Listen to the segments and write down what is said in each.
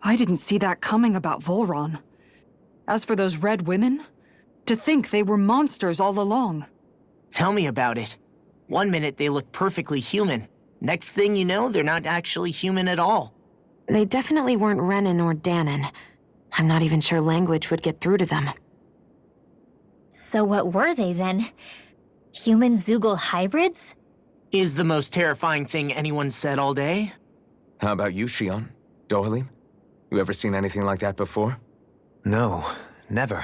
I didn't see that coming about Volron. As for those red women, to think they were monsters all along. Tell me about it. One minute they look perfectly human. Next thing you know, they're not actually human at all. They definitely weren't Renan or Danon. I'm not even sure language would get through to them. So what were they then? Human Zoogle hybrids? Is the most terrifying thing anyone said all day. How about you, Shionne? Dohalim? You ever seen anything like that before? No, never.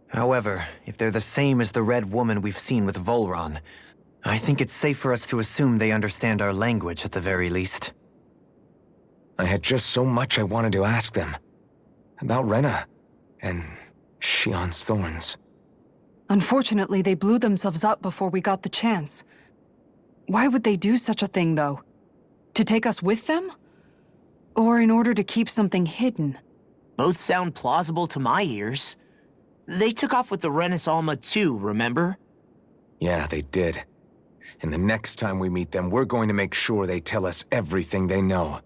However, if they're the same as the red woman we've seen with Volron, I think it's safe for us to assume they understand our language at the very least. I had just so much I wanted to ask them. About Rena, and Shionne's thorns. Unfortunately, they blew themselves up before we got the chance. Why would they do such a thing, though? To take us with them? Or in order to keep something hidden? Both sound plausible to my ears. They took off with the Renis Alma too, remember? Yeah, they did. And the next time we meet them, we're going to make sure they tell us everything they know.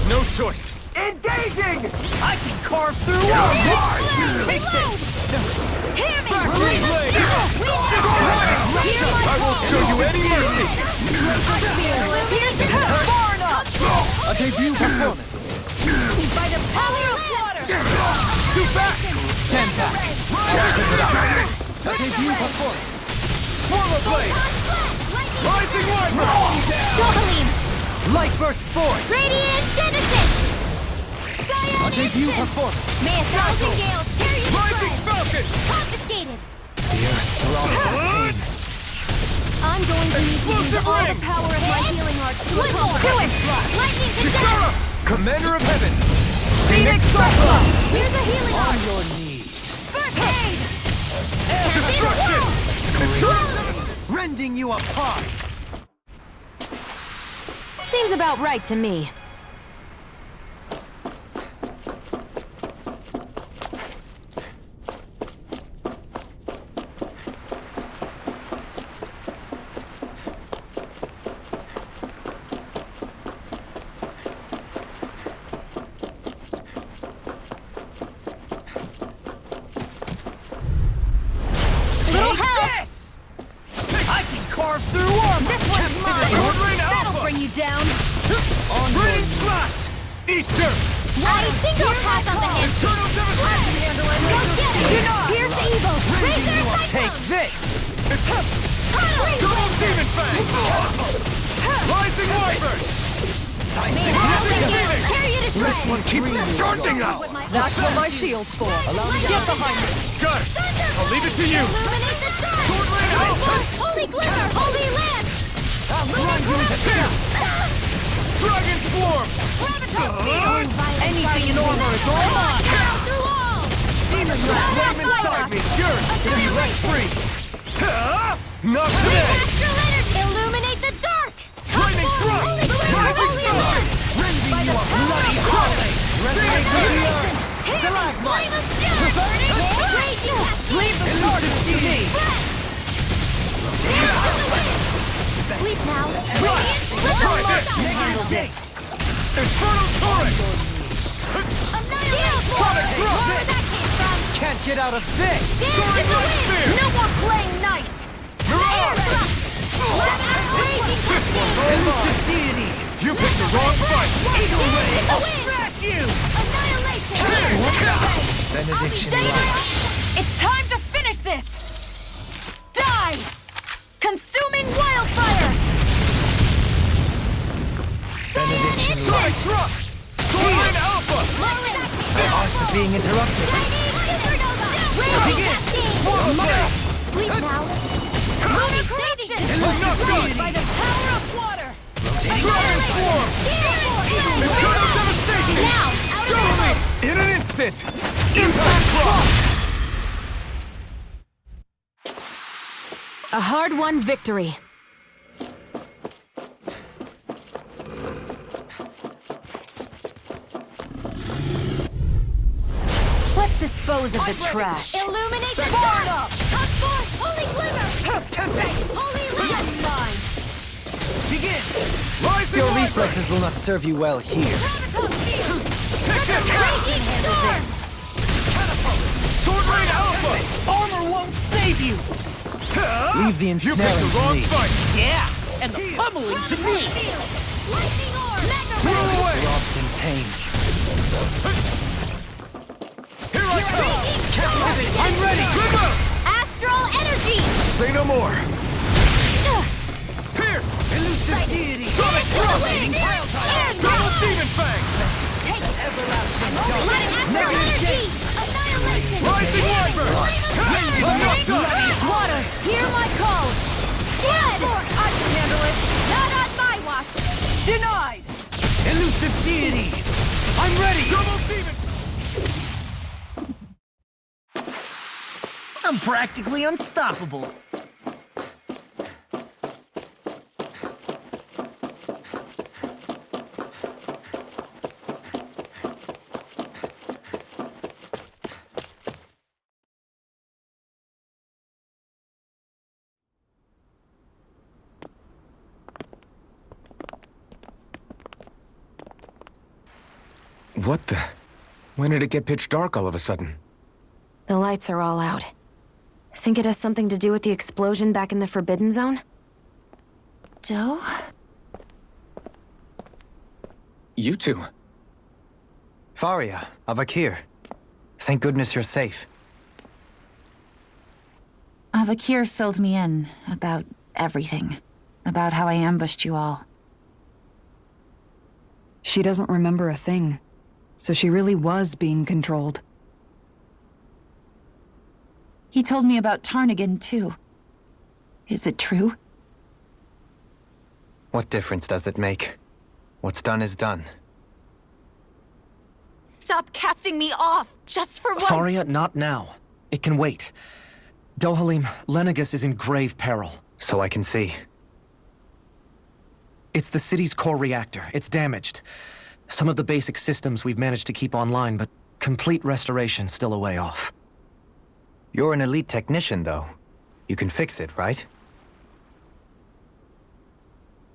No choice! Engaging! I can carve through Reload! Factory blade! I won't show you any mercy! Far enough! A debut performance! By the power of water! Two back! Stand back! Everything it up! A debut performance! Swarm of blade! Rising one! Dohalim! Light burst forth! Radiant Genesis! A debut performance! May 1,000 gales tear you to Rising shreds! falcon! Confiscated! The earth throbs with pain. I'm going to need to use Explosive all the ring! power of my healing arts to do it! Lightning to death! Kisara! Commander of Heaven! Phoenix Cyclone! Here's a healing On art! your knees! First aid! Destruction! Rending you apart! Seems about right to me. Little help! Yes! I can carve through armor! This one's mine! Sword Rain That'll Alpha! bring you down! Rain slash! Eat dirt! I think I'll pass on the hand. Eternal devastation! Go get it! Here's the evil! Razor Cyclone! Take this! Tunnel! Double Demon Fang! Rising Wyvern! Carry it to This one keeps charging us! That's what my shield's for. Get behind me. Got it! I'll leave it to you! Illuminate the dark! Sword Rain Alphen! Holy glimmer! Holy lance! Here! Dragon Swarm! Anything in armor is all mine. Through all! Demon flame inside me! Yours! Gonna be let free! Not today! Astral energy! Illuminate the dark! Lightning strike! Holy glimmer! Holy lance! Rending you a bloody holiday! Resonate to the earth! Flame of fury! Leave the charges to me. Sleep now. Try this! Infernal Torrent! Annihilate! Sonic Thrust! Where that came from? Can't get out of this! Dance Soaring in the Light wind! Spear! No more playing nice! Mirage! This one! Elusive Deity! You picked the wrong fight! Eagle Ray! I'll thrash you! Annihilation! Benediction. It's time to finish this! Die! Consuming wildfire! Benediction. Sonic Thrust! Sword Alpha! Odds of being interrupted. Begin! Sleep now. Lunar corruption! Illuminate! By the power of water! Dragon Swarm! Eternal devastation! Now! Out of ammo! In an instant! Impact Cross! A hard-won victory. Let's dispose of the trash. Illuminate the dark! Come forth! Holy glimmer! Holy lance! Begin! Rising Your Wyvern! reflexes will not serve you well here. Breaking storm! Sword Rain Alpha! Armor won't save you! Leave the You picked ensnaring the to wrong me. fight! Yeah, and the pummeling to me! Lightning orb! Mega Throw ray! away! Lost in pain. Here I come! Captivate! I'm ready! Glimmer! Astral energy! Say no more! Pierce! Elusive Deity! Sonic Thrust! Double Demon Fang! Astral energy! Annihilation! Rising Wyvern! Enough! Water, hear my call! Blood! I can handle it! Not on my watch! Denied. Elusive Deity! I'm ready! Double Demon! I'm practically unstoppable. What the? When did it get pitch dark all of a sudden? The lights are all out. Think it has something to do with the explosion back in the Forbidden Zone? Doe? You two. Faria, Avakir. Thank goodness you're safe. Avakir filled me in about everything. About how I ambushed you all. She doesn't remember a thing. So she really was being controlled. He told me about Tarnigan, too. Is it true? What difference does it make? What's done is done. Stop casting me off, just for once! Faria, not now. It can wait. Dohalim, Lenegus is in grave peril. So I can see. It's the city's core reactor. It's damaged. Some of the basic systems we've managed to keep online, but complete restoration's still a way off. You're an elite technician, though. You can fix it, right?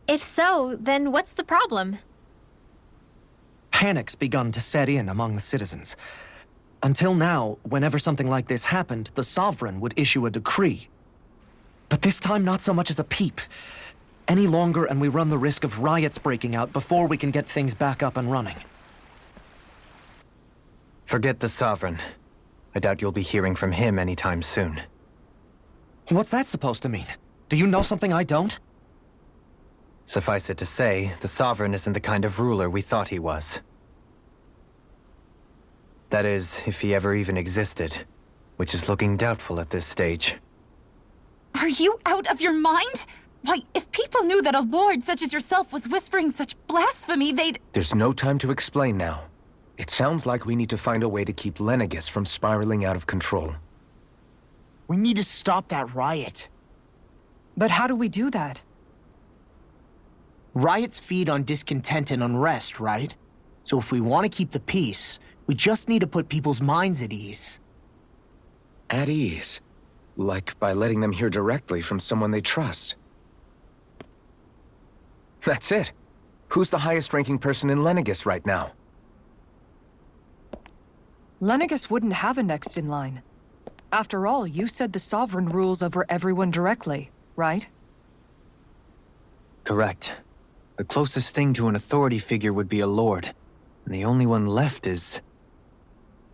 If so, then what's the problem? Panic's begun to set in among the citizens. Until now, whenever something like this happened, the Sovereign would issue a decree. But this time, not so much as a peep. Any longer, and we run the risk of riots breaking out before we can get things back up and running. Forget the Sovereign. I doubt you'll be hearing from him anytime soon. What's that supposed to mean? Do you know something I don't? Suffice it to say, the Sovereign isn't the kind of ruler we thought he was. That is, if he ever even existed, which is looking doubtful at this stage. Are you out of your mind? Why, if people knew that a lord such as yourself was whispering such blasphemy, they'd... There's no time to explain now. It sounds like we need to find a way to keep Lenegis from spiraling out of control. We need to stop that riot. But how do we do that? Riots feed on discontent and unrest, right? So if we want to keep the peace, we just need to put people's minds at ease. At ease? Like by letting them hear directly from someone they trust. That's it. Who's the highest-ranking person in Lenegis right now? Lenegis wouldn't have a next in line. After all, you said the Sovereign rules over everyone directly, right? Correct. The closest thing to an authority figure would be a lord, and the only one left is...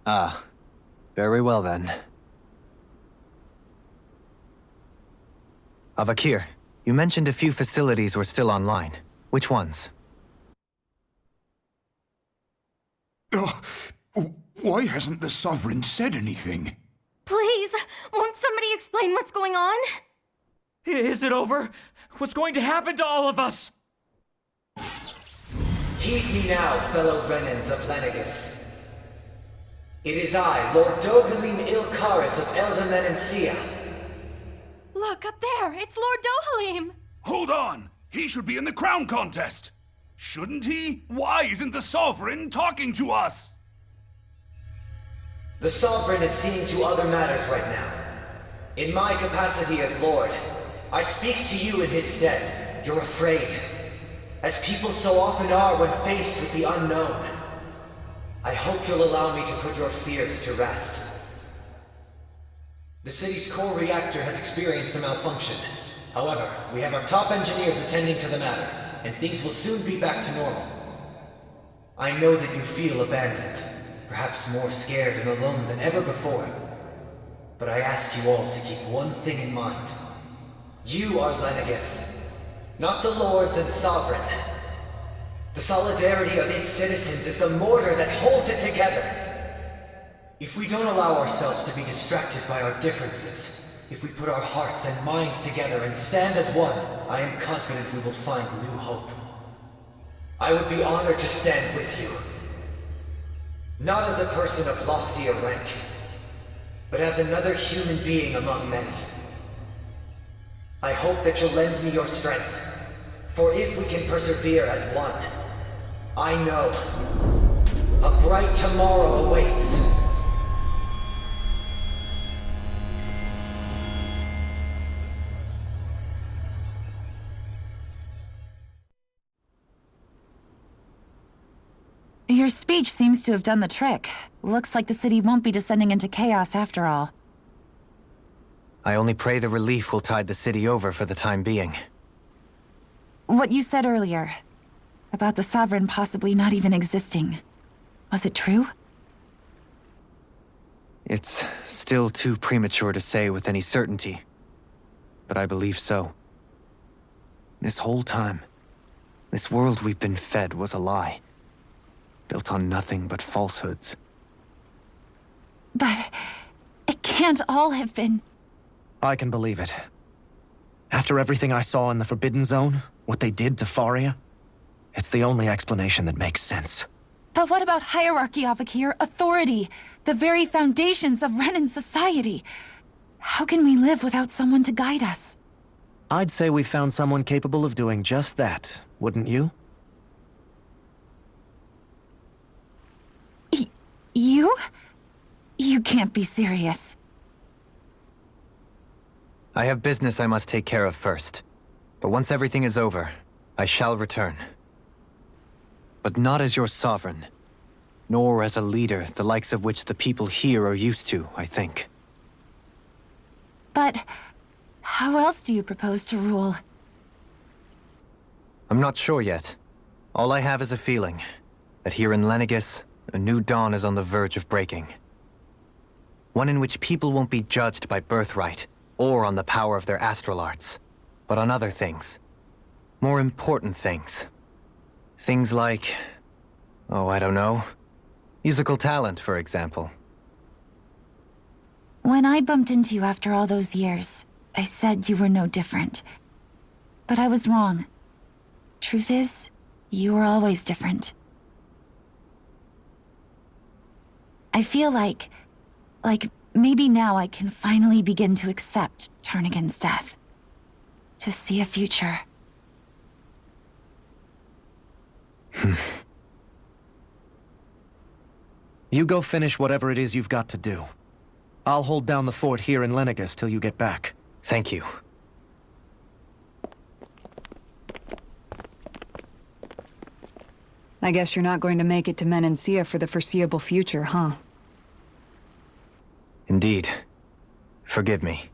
Ah, very well then. Avakir, you mentioned a few facilities were still online. Which ones? Why hasn't the Sovereign said anything? Please, won't somebody explain what's going on? Is it over? What's going to happen to all of us? Heed me now, fellow Renans of Lenegis. It is I, Lord Dohalim Ilkaris of Elda Menancia. Look, up there! It's Lord Dohalim! Hold on! He should be in the crown contest! Shouldn't he? Why isn't the Sovereign talking to us? The Sovereign is seeing to other matters right now. In my capacity as Lord, I speak to you in his stead. You're afraid, as people so often are when faced with the unknown. I hope you'll allow me to put your fears to rest. The city's core reactor has experienced a malfunction. However, we have our top engineers attending to the matter, and things will soon be back to normal. I know that you feel abandoned, perhaps more scared and alone than ever before. But I ask you all to keep one thing in mind. You are Lenegis, not the lords and sovereign. The solidarity of its citizens is the mortar that holds it together. If we don't allow ourselves to be distracted by our differences, if we put our hearts and minds together and stand as one, I am confident we will find new hope. I would be honored to stand with you. Not as a person of loftier rank, but as another human being among many. I hope that you'll lend me your strength, for if we can persevere as one, I know a bright tomorrow awaits. Your speech seems to have done the trick. Looks like the city won't be descending into chaos after all. I only pray the relief will tide the city over for the time being. What you said earlier, about the Sovereign possibly not even existing, was it true? It's still too premature to say with any certainty, but I believe so. This whole time, this world we've been fed was a lie, built on nothing but falsehoods. But it can't all have been... I can believe it. After everything I saw in the Forbidden Zone, what they did to Faria, it's the only explanation that makes sense. But what about hierarchy, Avakir? Authority? The very foundations of Renan society? How can we live without someone to guide us? I'd say we found someone capable of doing just that, wouldn't you? You? You can't be serious. I have business I must take care of first. But once everything is over, I shall return. But not as your sovereign, nor as a leader the likes of which the people here are used to, I think. But how else do you propose to rule? I'm not sure yet. All I have is a feeling that here in Lenegis, A new dawn is on the verge of breaking. One in which people won't be judged by birthright or on the power of their astral arts, but on other things. More important things. Things like, oh, I don't know, musical talent, for example. When I bumped into you after all those years, I said you were no different. But I was wrong. Truth is, you were always different. I feel like maybe now I can finally begin to accept turn against death. To see a future. You go finish whatever it is you've got to do. I'll hold down the fort here in Lenegus till you get back. Thank you. I guess you're not going to make it to Menancia for the foreseeable future, huh? Indeed. Forgive me.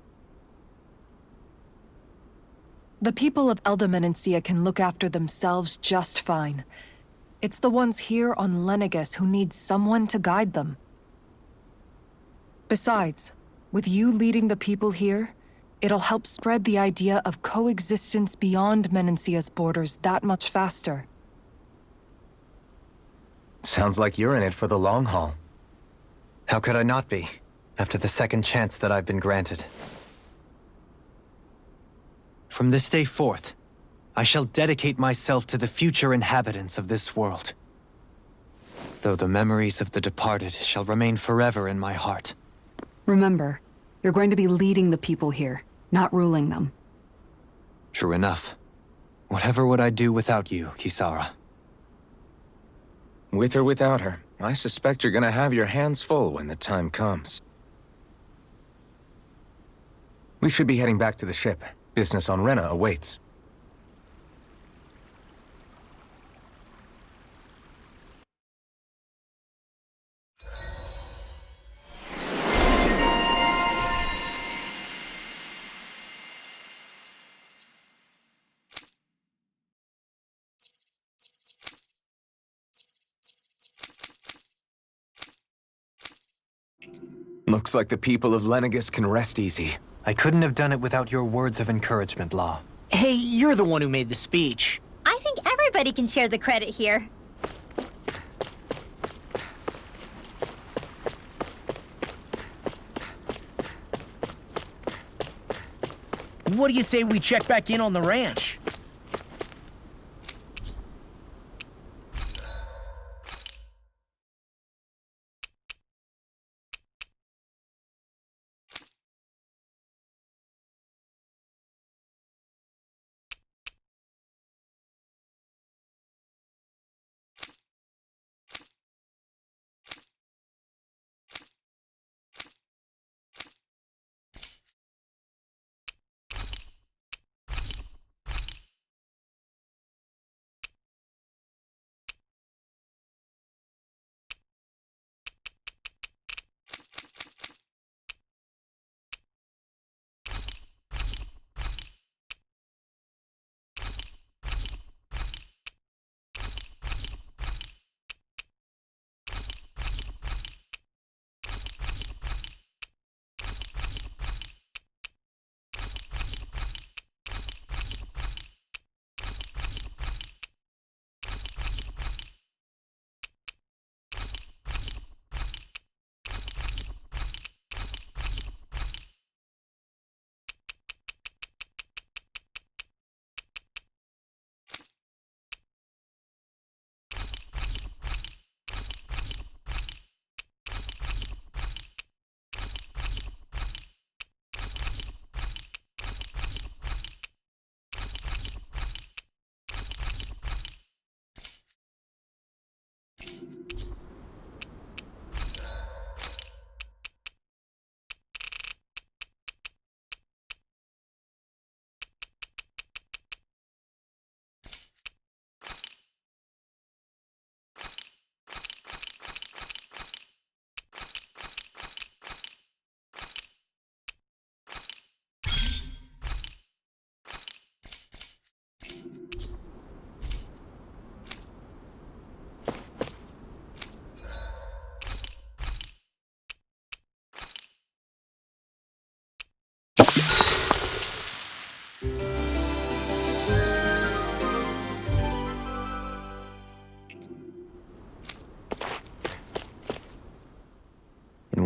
The people of Elda Menancia can look after themselves just fine. It's the ones here on Lenegus who need someone to guide them. Besides, with you leading the people here, it'll help spread the idea of coexistence beyond Menancia's borders that much faster. Sounds like you're in it for the long haul. How could I not be, after the second chance that I've been granted? From this day forth, I shall dedicate myself to the future inhabitants of this world. Though the memories of the departed shall remain forever in my heart. Remember, you're going to be leading the people here, not ruling them. True enough. Whatever would I do without you, Kisara? With or without her, I suspect you're gonna have your hands full when the time comes. We should be heading back to the ship. Business on Rena awaits. Looks like the people of Lenegus can rest easy. I couldn't have done it without your words of encouragement, Law. Hey, you're the one who made the speech. I think everybody can share the credit here. What do you say we check back in on the ranch?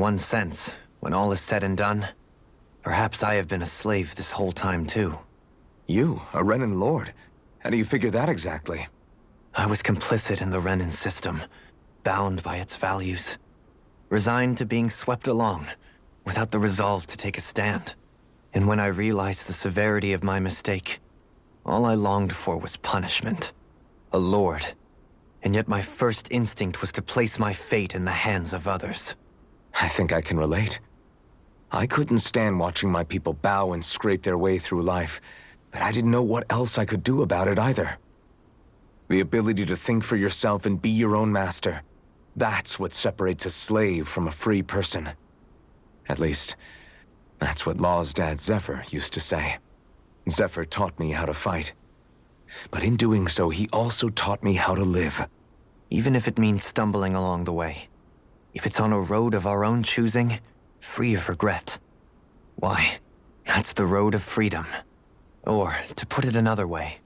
one sense, when all is said and done, perhaps I have been a slave this whole time too. You, a Renan lord? How do you figure that exactly? I was complicit in the Renan system, bound by its values, resigned to being swept along, without the resolve to take a stand. And when I realized the severity of my mistake, all I longed for was punishment. A lord. And yet my first instinct was to place my fate in the hands of others. I think I can relate. I couldn't stand watching my people bow and scrape their way through life, but I didn't know what else I could do about it either. The ability to think for yourself and be your own master. That's what separates a slave from a free person. At least, that's what Law's dad Zephyr used to say. Zephyr taught me how to fight. But in doing so, he also taught me how to live. Even if it means stumbling along the way. If it's on a road of our own choosing, free of regret. Why, that's the road of freedom. Or, to put it another way,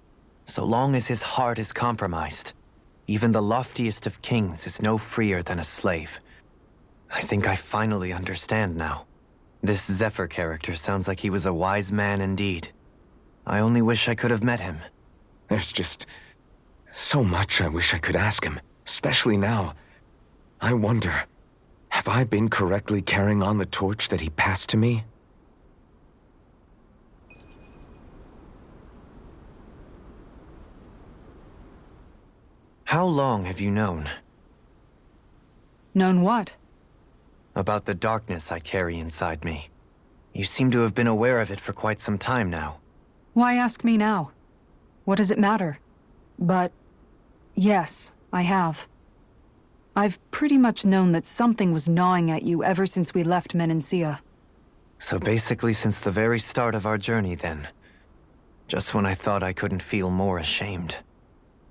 so long as his heart is compromised, even the loftiest of kings is no freer than a slave. I think I finally understand now. This Zephyr character sounds like he was a wise man indeed. I only wish I could have met him. There's just so much I wish I could ask him, especially now. I wonder, have I been correctly carrying on the torch that he passed to me? How long have you known? Known what? About the darkness I carry inside me. You seem to have been aware of it for quite some time now. Why ask me now? What does it matter? But yes, I have. I've pretty much known that something was gnawing at you ever since we left Menancia. So basically since the very start of our journey then. Just when I thought I couldn't feel more ashamed.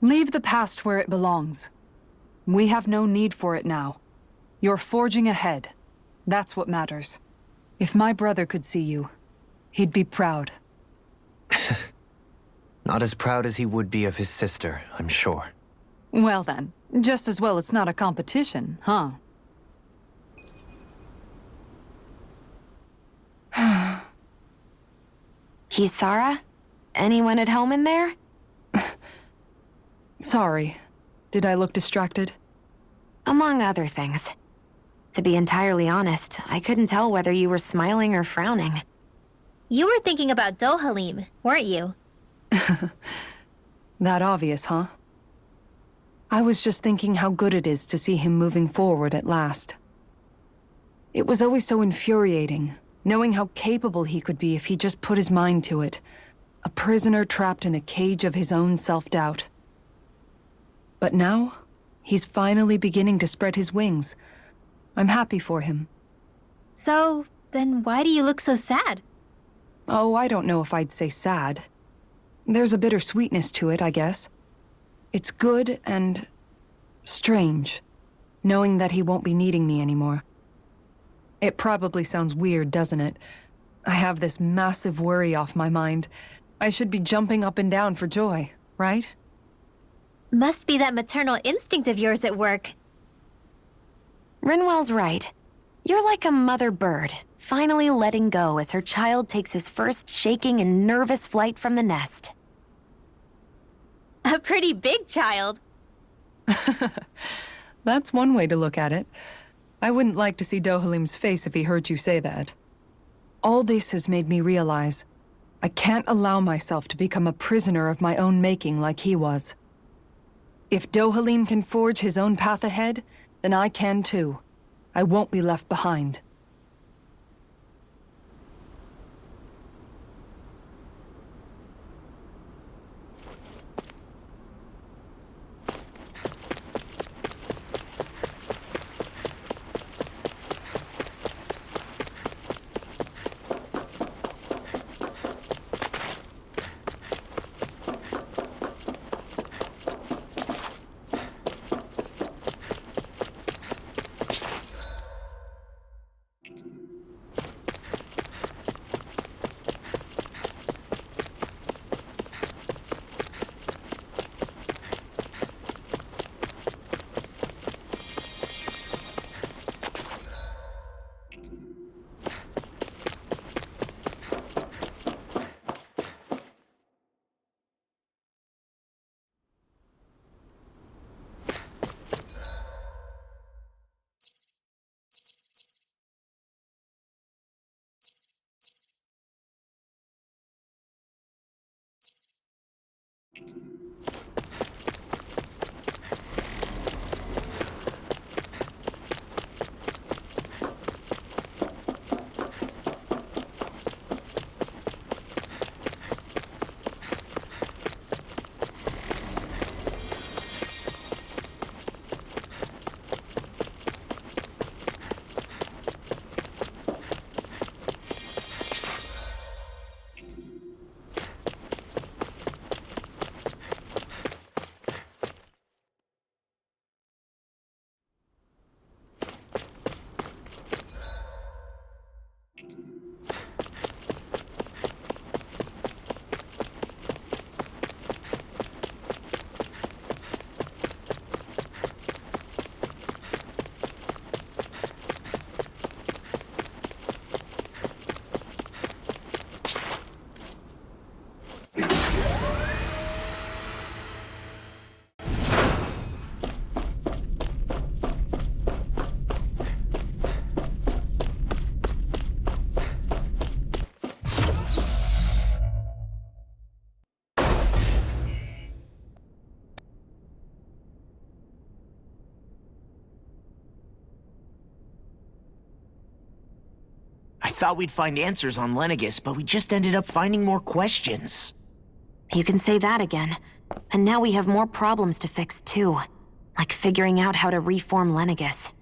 Leave the past where it belongs. We have no need for it now. You're forging ahead. That's what matters. If my brother could see you, he'd be proud. Not as proud as he would be of his sister, I'm sure. Well then, just as well it's not a competition, huh? Kisara? Anyone at home in there? Sorry. Did I look distracted? Among other things. To be entirely honest, I couldn't tell whether you were smiling or frowning. You were thinking about Dohalim, weren't you? That obvious, huh? I was just thinking how good it is to see him moving forward at last. It was always so infuriating, knowing how capable he could be if he just put his mind to it. A prisoner trapped in a cage of his own self-doubt. But now, he's finally beginning to spread his wings. I'm happy for him. So, then why do you look so sad? Oh, I don't know if I'd say sad. There's a bittersweetness to it, I guess. It's good and strange, knowing that he won't be needing me anymore. It probably sounds weird, doesn't it? I have this massive worry off my mind. I should be jumping up and down for joy, right? Must be that maternal instinct of yours at work. Rinwell's right. You're like a mother bird, finally letting go as her child takes his first shaking and nervous flight from the nest. A pretty big child. That's one way to look at it. I wouldn't like to see Dohalim's face if he heard you say that. All this has made me realize I can't allow myself to become a prisoner of my own making like he was. If Dohalim can forge his own path ahead, then I can too. I won't be left behind. I thought we'd find answers on Lenegis, but we just ended up finding more questions. You can say that again. And now we have more problems to fix, too. Like figuring out how to reform Lenegis.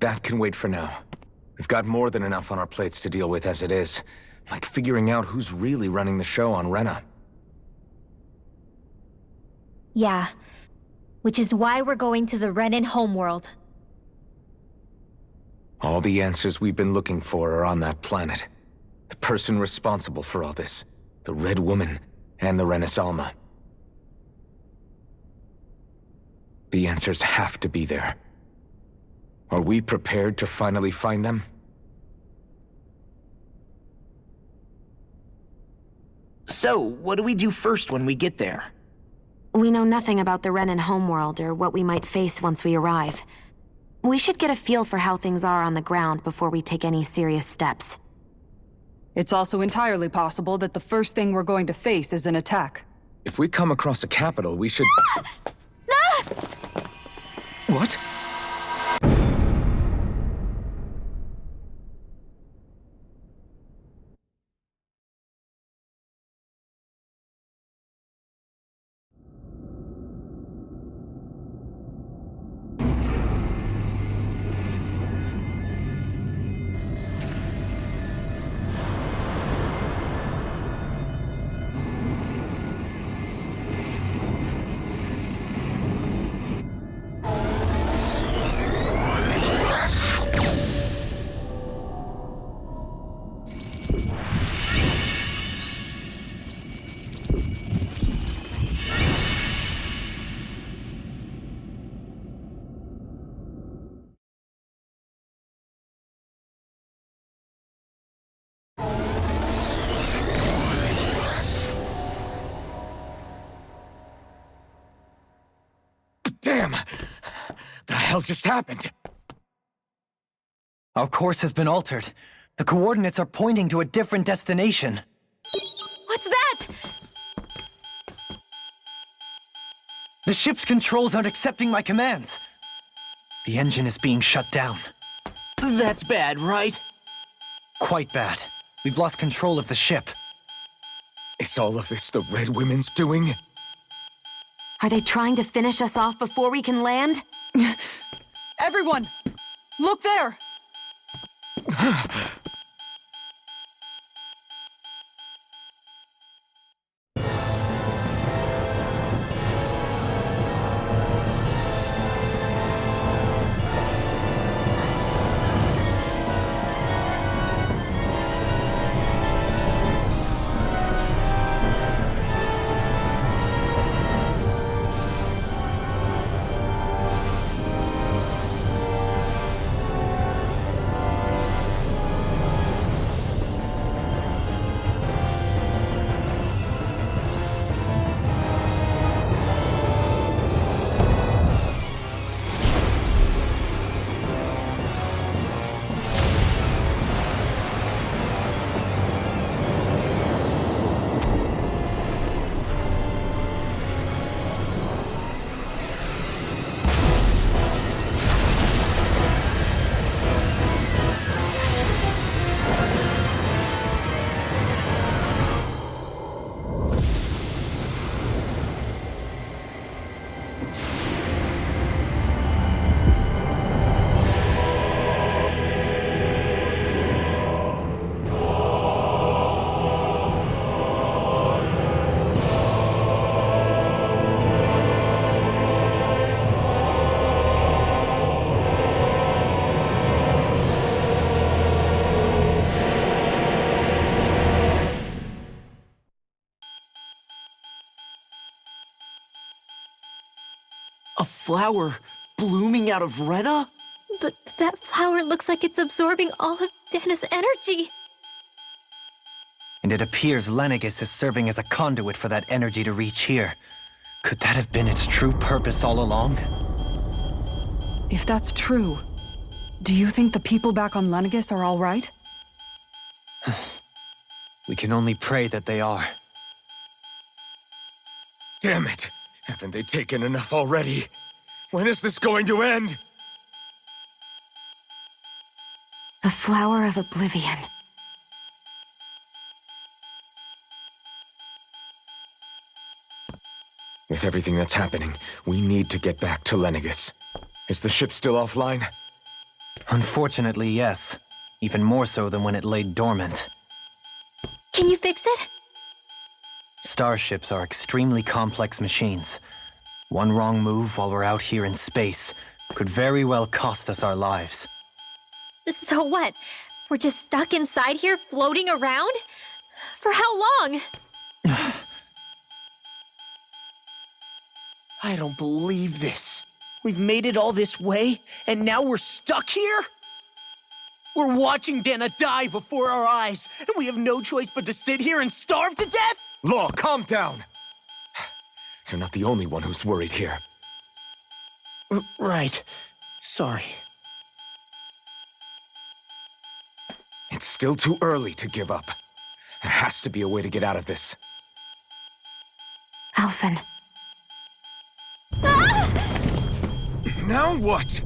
That can wait for now. We've got more than enough on our plates to deal with as it is. Like figuring out who's really running the show on Rena. Yeah. Which is why we're going to the Renan homeworld. All the answers we've been looking for are on that planet. The person responsible for all this. The Red Woman and the Renaissance. The answers have to be there. Are we prepared to finally find them? So, what do we do first when we get there? We know nothing about the Renan homeworld or what we might face once we arrive. We should get a feel for how things are on the ground before we take any serious steps. It's also entirely possible that the first thing we're going to face is an attack. If we come across a capital, we should... What? Damn! The hell just happened? Our course has been altered. The coordinates are pointing to a different destination. What's that? The ship's controls aren't accepting my commands. The engine is being shut down. That's bad, right? Quite bad. We've lost control of the ship. Is all of this the Red Women's doing? Are they trying to finish us off before we can land? Everyone! Look there! A flower blooming out of Rena? But that flower looks like it's absorbing all of Dana's energy. And it appears Lenegis is serving as a conduit for that energy to reach here. Could that have been its true purpose all along? If that's true, do you think the people back on Lenegis are all right? We can only pray that they are. Damn it! Haven't they taken enough already? When is this going to end? A flower of oblivion. With everything that's happening, we need to get back to Lenegis. Is the ship still offline? Unfortunately, yes. Even more so than when it lay dormant. Can you fix it? Starships are extremely complex machines. One wrong move while we're out here in space could very well cost us our lives. So what? We're just stuck inside here, floating around? For how long? I don't believe this. We've made it all this way, and now we're stuck here? We're watching Dana die before our eyes, and we have no choice but to sit here and starve to death? Law, calm down! You're not the only one who's worried here. Right. Sorry. It's still too early to give up. There has to be a way to get out of this. Alphen. Now what?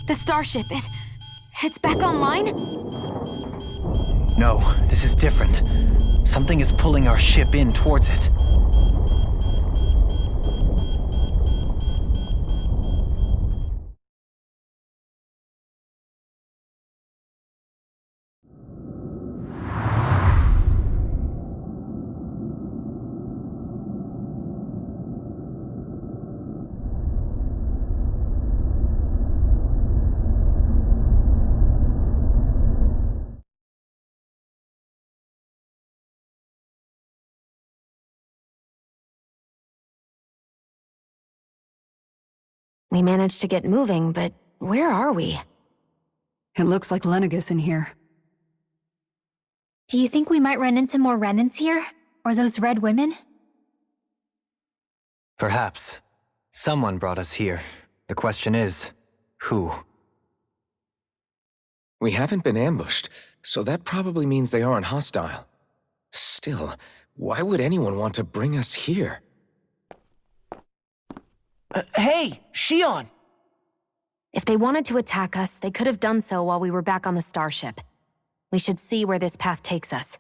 The starship, it's back online? No, this is different. Something is pulling our ship in towards it. We managed to get moving, but where are we? It looks like Lenegis in here. Do you think we might run into more Renans here? Or those red women? Perhaps. Someone brought us here. The question is, who? We haven't been ambushed, so that probably means they aren't hostile. Still, why would anyone want to bring us here? Hey, Shionne! If they wanted to attack us, they could have done so while we were back on the starship. We should see where this path takes us.